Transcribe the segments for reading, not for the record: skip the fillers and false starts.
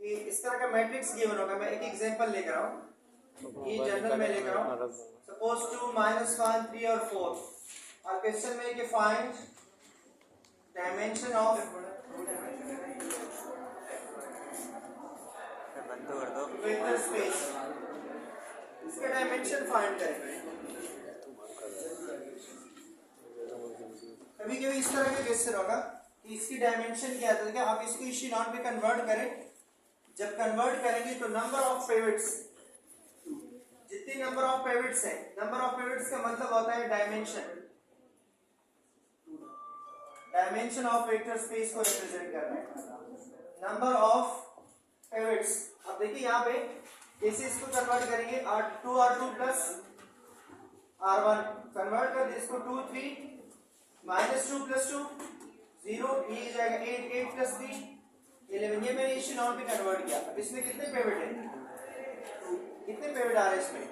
कि इस तरह का मैट्रिक्स गिवन होगा। मैं एक एग्जांपल लेकर आऊं, ये जनरल में लेकर आऊं। सपोज 2 -1 3 और 4 और क्वेश्चन में कि find dimension of vector space, इसका डायमेंशन फाइंड करें। कभी कभी इस तरह का क्वेश्चन होगा कि इसकी डायमेंशन क्या है, आप इसको इशेलॉन पे कन्वर्ट करें। जब कन्वर्ट करेंगे तो नंबर ऑफ पिवट्स, जितनी नंबर ऑफ पिवट्स है, नंबर ऑफ पिवट्स का मतलब होता है dimension, dimension of vector space को रिप्रेजेंट करना है। नंबर ऑफ पिवट्स, अब देखिए यहाँ पे कैसे इसको कन्वर्ट करेंगे। R2 R2 plus R1 convert कर दे इसको 2 3 -2 + 2 0, ये जाएगा 8 8 + 3 11। ये मैंने इशेलॉन पे कन्वर्ट किया। अब इसमें कितने पिवट है, कितने पिवट आ रहे हैं इसमें,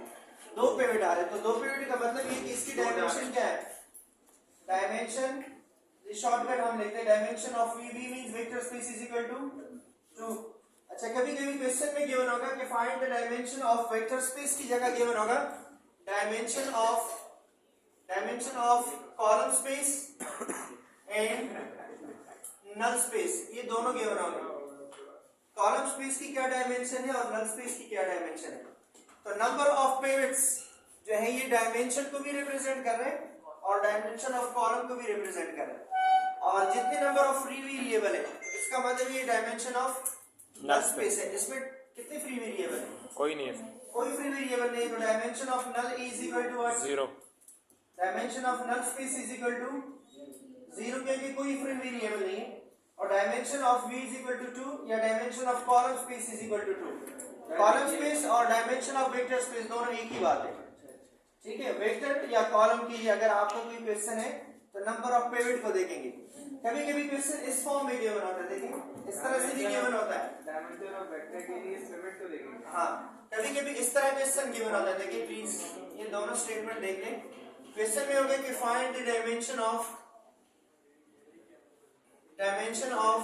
2 पिवट आ रहे हैं। तो 2 पिवट का मतलब ये कि इसकी डायमेंशन क्या है, डायमेंशन, ये शॉर्टकट हम लिखते हैं dimension of VB means vector space is equal to 2। अच्छा, कभी कभी क्वेश्चन में गिवन होगा कि find the dimension of vector space की जगह गिवन होगा dimension of column space and null space, ये दोनों गिवन होंगे। कॉलम स्पेस की क्या डायमेंशन है और नल स्पेस की क्या डायमेंशन है। तो नंबर ऑफ पिवट्स जो है ये डायमेंशन को भी रिप्रेजेंट कर रहे हैं और डायमेंशन ऑफ कॉलम को भी रिप्रेजेंट कर रहे हैं। और जितने नंबर ऑफ फ्री वेरिएबल है इसका मतलब ये डायमेंशन ऑफ नल स्पेस है। इसमें कितने फ्री वेरिएबल है, कोई नहीं है, कोई फ्री वेरिएबल नहीं। तो dimension of null is equal to 0, dimension of null space is equal to 0, क्योंकि कोई फ्री वेरिएबल नहीं है। और dimension of V is equal to 2 या dimension of column space is equal to 2। Column space और dimension of vector space दोनों एक ही बात है, ठीक है। वेक्टर या कॉलम की अगर आपको कोई क्वेश्चन है तो नंबर ऑफ पिवट को देखेंगे। कभी कभी क्वेश्चन इस फॉर्म में गिवन होता है, देखिए इस तरह से भी गिवन होता है, डायमेंशन ऑफ वेक्टर के लिए पिवट को देखेंगे। हाँ, कभी कभी इस तरह क्वेश्चन गिवन होता है। देखिए प्लीज ये दोनों स्टेटमेंट देख लें। क्वेश्चन में होगा कि find the dimension of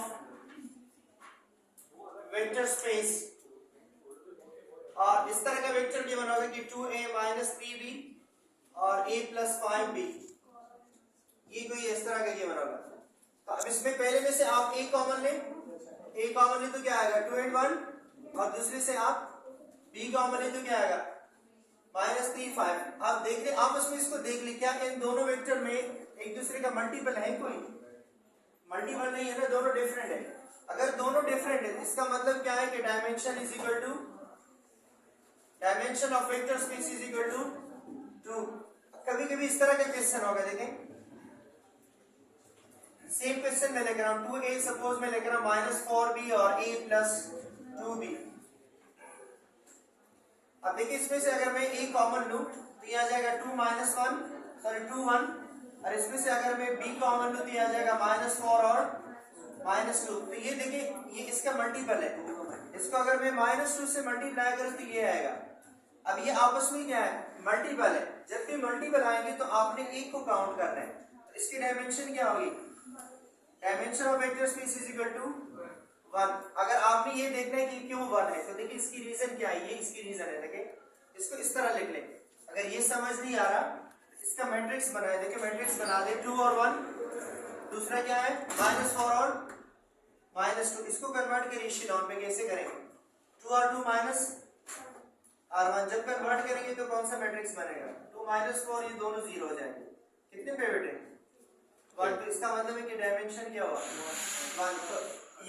vector space, और इस तरह का वेक्टर गिवन होगा कि 2a - 3b और a + 5b, ये कोई इस तरह का गिवन होगा। तो अब इसमें पहले में से आप a कॉमन लें, a कॉमन ले तो क्या आएगा 2 and 1, और दूसरे से आप b कॉमन ले तो क्या आएगा -3 5। आप देख ले आपस में इसको देख ले, क्या इन दोनों वेक्टर में एक दूसरे का मल्टीपल है, कोई मल्टीपल नहीं है ना, दोनों डिफरेंट है। अगर दोनों डिफरेंट है इसका मतलब क्या है कि dimension is equal to, dimension of vector space is equal to 2। कभी कभी इस तरह का क्वेश्चन होगा, देखें सेम क्वेश्चन में लेकर आऊं 2a, सपोज में लेकर आऊं -4b और a + 2b। अब देखिए इसमें से अगर मैं a कॉमन लूं तो ये आ जाएगा 2 - 1 और इसमें से अगर मैं b कॉमन लूं तो ये आ जाएगा -4 और -2। तो ये देखिए ये इसका मल्टीपल है, इसको अगर मैं -2 से मल्टीप्लाई करूं तो ये आएगा। अब ये आपस में क्या है, मल्टीपल है। जब भी मल्टीपल आएंगे तो आपने एक को काउंट करना है। तो इसकी डायमेंशन क्या होगी, dimension of vector space is equal to 1। अगर आपने ये देखना है कि क्यों 1 है तो देखिए इसकी रीजन क्या है, ये इसकी रीजन है। देखिए इसको इस तरह लिख लें, अगर ये समझ नहीं आ रहा इसका मैट्रिक्स बनाए। देखिए मैट्रिक्स बना दे 2 और 1, दूसरा क्या है -4 और -2। इसको कन्वर्ट करिए इशेलॉन पे, कैसे करेंगे 2 और 2 -R1। जब कन्वर्ट करेंगे तो कौन सा मैट्रिक्स बनेगा 2 -4, ये दोनों 0 हो जाएंगे। कितने पिवट है 1, तो इसका मतलब है कि डायमेंशन क्या हुआ 1। तो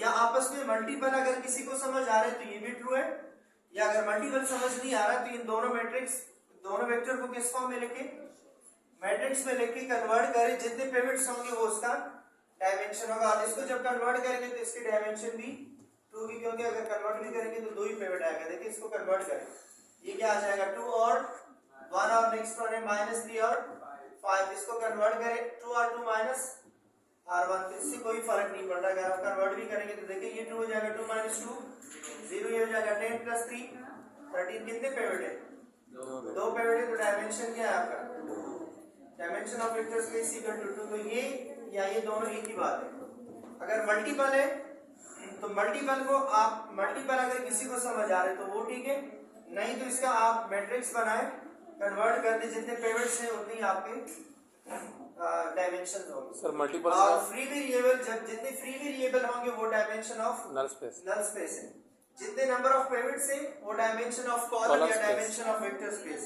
या आपस में मल्टीपल अगर किसी को समझ आ रहा है तो ये भी ट्रू है, या अगर मल्टीपल समझ नहीं आ रहा तो इन दोनों मैट्रिक्स, दोनों वेक्टर को किस फॉर्म में लिखे, मैट्रिक्स में लिख के कन्वर्ट करें, जितने पिवट्स होंगे वो उसका डायमेंशन होगा। और इसको जब कन्वर्ट करेंगे तो इसकी डायमेंशन भी 2 की, क्योंकि अगर कन्वर्ट भी करेंगे तो 2 ही पिवट आएगा। देखिए इसको कन्वर्ट करें, ये क्या आ जाएगा 2 और 1 और नेक्स्ट वन है -3 और 5। इसको कन्वर्ट करें 2 और 2 -R1, तो इससे कोई फर्क नहीं पड़ रहा। अगर आप कन्वर्ट भी करेंगे तो देखिए ये 2 हो जाएगा 2 - 2 0, ये हो जाएगा 10 + 3 13। कितने पिवट है 2 पिवट है। तो डायमेंशन क्या है आपका, dimension of vector space equal to 2। तो ये या ये दोनों एक ही बात है। अगर मल्टीपल है तो मल्टीपल को आप मल्टीपल अगर किसी को समझ आ रहे तो वो ठीक है, नहीं तो इसका आप मैट्रिक्स बनाए, कन्वर्ट कर दे, जितने पेमेंट्स हैं उतनी आपके डायमेंशन होंगे सर मल्टीपल और फ्री वेरिएबल, जब जितने फ्री वेरिएबल होंगे वो dimension of null space null space है, जितने नंबर ऑफ पेमेंट्स है वो डायमेंशन ऑफ कॉलम या डायमेंशन ऑफ वेक्टर स्पेस,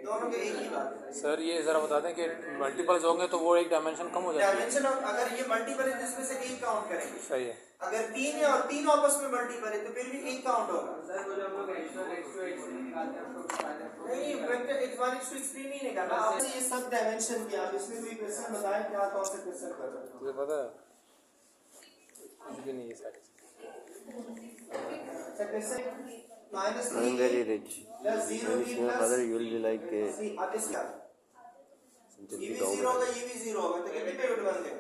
दोनों के एक ही बात है। सर ये जरा बता दें कि मल्टीपल्स होंगे तो वो एक डायमेंशन कम हो जाती है। डायमेंशन ऑफ अगर ये मल्टीपल है जिसमें से एक काउंट करेंगे, सही है। अगर तीन है और तीन आपस में मल्टीपल है तो फिर भी एक काउंट होगा। सर वो जब लोग x1 निकालते हैं उसको बताते हैं। नहीं वेक्टर x1 नहीं निकालना, आपने ये सब डायमेंशन किया, आप इसमें कोई क्वेश्चन बताएं क्या कौन से क्वेश्चन कर रहे हैं। तुझे पता है मुझे नहीं है सारी अच्छा question I'm very rich. Plus 0 And b your father, you will be like a सी, अब इसका something ये भी dog. 0 होगा, ये भी 0 होगा, तो कितने पेमेंट बन गए?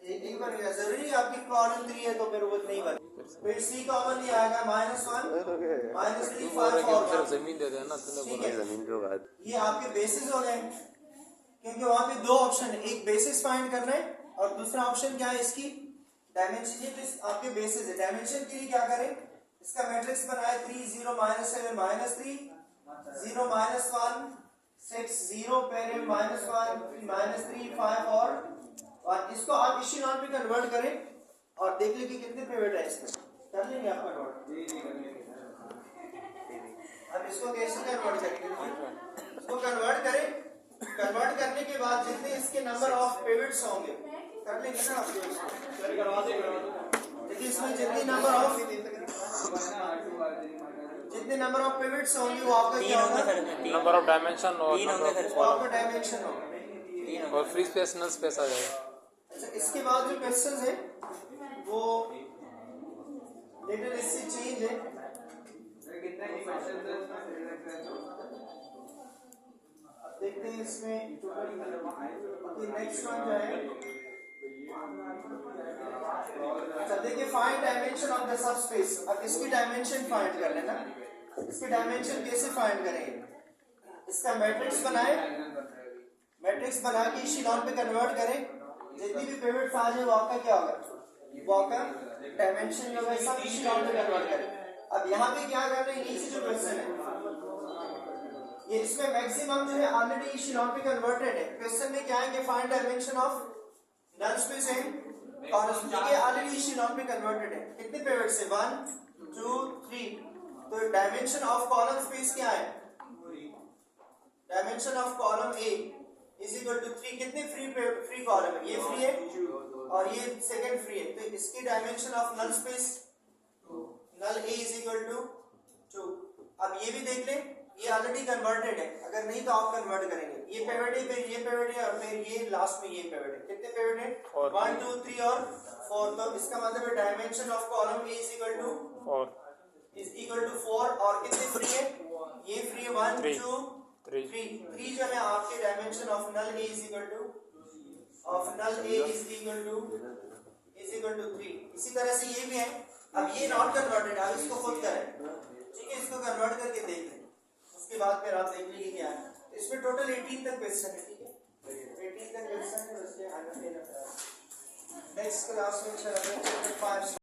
एक बन गया। जरूरी है आपकी कॉलम 3 है तो फिर वो नहीं बने, फिर सी कॉमन नहीं आएगा, -1 -3 बोल रहे 5 कि और सिर्फ जमीन दे देना तूने ठीक बोला। है। जमीन के बाद ये आपके बेसिस हो गए, क्योंकि वहां पे दो ऑप्शन है, एक बेसिस फाइंड करना है और दूसरा ऑप्शन क्या है इसकी डायमेंशन। ये तो आपके बेसिस है। डायमेंशन के लिए क्या करें, इसका मैट्रिक्स बनाए 3 0 -7 -3 0 -1 6 0 पहले -1 -3 5 और इसको आप इशेलॉन पे कन्वर्ट करें और देख लें कि कितने पेमेंट है इसमें, कर लेंगे आप कन्वर्ट। अब इसको कैसे कन्वर्ट करेंगे, इसको कन्वर्ट करें, कन्वर्ट करने के बाद जितने इसके नंबर ऑफ पेमेंट्स होंगे कर लेंगे ना आप देखिए इसमें जितने नंबर ऑफ पेमेंट्स होंगे वो आपका क्या होगा, नंबर ऑफ डायमेंशन और वो आपका डायमेंशन होगा और फ्री स्पेस नल स्पेस आ जाएगा। अच्छा इसके बाद जो क्वेश्चंस है वो लिटिल इससे चेंज है। कितने क्वेश्चन थे इसमें? अब देखते हैं इसमें नेक्स्ट वन जो है, अच्छा देखिए find dimension of the subspace. अब इसकी डायमेंशन फाइंड कर लेना। इसकी डायमेंशन कैसे फाइंड करेंगे, इसका मैट्रिक्स बनाए, मैट्रिक्स बना के इशेलॉन पे कन्वर्ट करें, जितनी भी पिवट्स आ जाए वो आपका क्या होगा, वो आपका डायमेंशन जो है सब इशेलॉन पे कन्वर्ट करें। अब यहाँ पे क्या कर रहे हैं, ये जो क्वेश्चन है ये इसमें मैक्सिमम जो है ऑलरेडी इशेलॉन पे कन्वर्टेड है। क्वेश्चन में क्या है कि find dimension of null space है और उसमें ये ऑलरेडी इशेलॉन पे कन्वर्टेड है। कितने पिवट्स है 1 2 3, तो डायमेंशन ऑफ कॉलम स्पेस क्या है, dimension of column A is equal to 3। कितने फ्री कॉलम है, ये फ्री है और ये सेकंड फ्री है, तो इसकी dimension of null space null A is equal to 2। अब ये भी देख लें, ये ऑलरेडी कन्वर्टेड है, अगर नहीं तो आप कन्वर्ट करेंगे। ये पिवट है, फिर ये पिवट है और फिर ये लास्ट में ये पिवट है। कितने पिवट है 1 2 3 और 4, तो इसका मतलब है dimension of column A is equal to 4 और कितने फ्री है, ये फ्री है 1 2 3 जो है आपके dimension of null A is equal to 3। इसी तरह से ये भी है। अब ये नॉट कन्वर्टेड, आप इसको खुद करें, ठीक है, इसको कन्वर्ट करके देख लें, उसके बाद फिर आप देख लीजिए क्या है। इसमें टोटल 18 तक क्वेश्चन है, ठीक है 18 तक क्वेश्चन है। उसके नेक्स्ट क्लास में चैप्टर 5